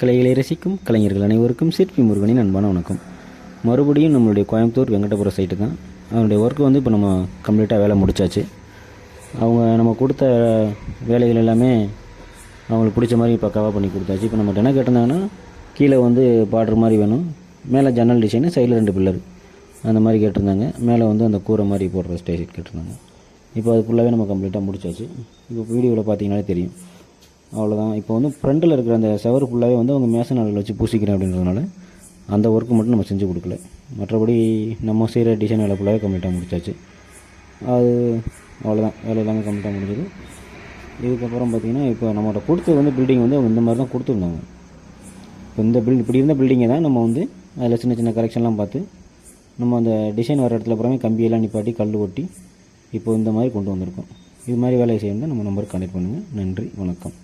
கலைகளை ரசிக்கும் கலைஞர்கள் அனைவருக்கும் சிற்பி முருகனின் அன்பான வணக்கம். மறுபடியும் நம்மளுடைய கோயம்புத்தூர் வெங்கடபுர சைட்டு தான். அவனுடைய ஒர்க்கு வந்து இப்போ நம்ம கம்ப்ளீட்டாக வேலை முடித்தாச்சு. அவங்க நம்ம கொடுத்த வேலைகள் எல்லாமே அவங்களுக்கு பிடிச்ச மாதிரி பக்காவாக பண்ணி கொடுத்தாச்சு. இப்போ நம்ம என்ன கேட்டிருந்தாங்கன்னா, கீழே வந்து பார்டர் மாதிரி வேணும், மேலே ஜன்னல் டிசைனு, சைடில் 2 பில்லர் அந்த மாதிரி கேட்டிருந்தாங்க. மேலே வந்து அந்த கூரை மாதிரி போடுற ஸ்டேஜ் கேட்டிருந்தாங்க. இப்போ அது ஃபுல்லாகவே நம்ம கம்ப்ளீட்டாக முடிச்சாச்சு. இப்போ வீடியோவில் பார்த்தீங்கன்னாலே தெரியும். அவ்வளோதான். இப்போ வந்து ஃப்ரண்டில் இருக்கிற அந்த செவர் ஃபுல்லாகவே வந்து அவங்க மேசன் அளவில் வச்சு பூசிக்கிறேன் அப்படின்றதுனால அந்த ஒர்க்கு மட்டும் நம்ம செஞ்சு கொடுக்கல. மற்றபடி நம்ம செய்கிற டிசைன் வேலை ஃபுல்லாகவே கம்ப்ளீட்டாக முடிச்சாச்சு. அது அவ்வளோதான், வேலை எல்லாமே கம்ப்ளீட்டாக முடிஞ்சது. இதுக்கப்புறம் பார்த்திங்கன்னா, இப்போ நம்மளோட கொடுத்தது வந்து பில்டிங் வந்து அவங்க இந்த மாதிரி தான் கொடுத்துருந்தாங்க. இப்போ இந்த இப்படி இருந்த பில்டிங்கை தான் நம்ம வந்து அதில் சின்ன சின்ன கரெக்ஷன்லாம் பார்த்து நம்ம அந்த டிசைன் வர இடத்துல அப்புறமே கம்பியெல்லாம் நிப்பாட்டி கல் ஒட்டி இப்போ இந்த மாதிரி கொண்டு வந்திருக்கோம். இது மாதிரி வேலையை செய்யணும். நம்ம நம்பருக்கு கான்டெக்ட் பண்ணுங்கள். நன்றி, வணக்கம்.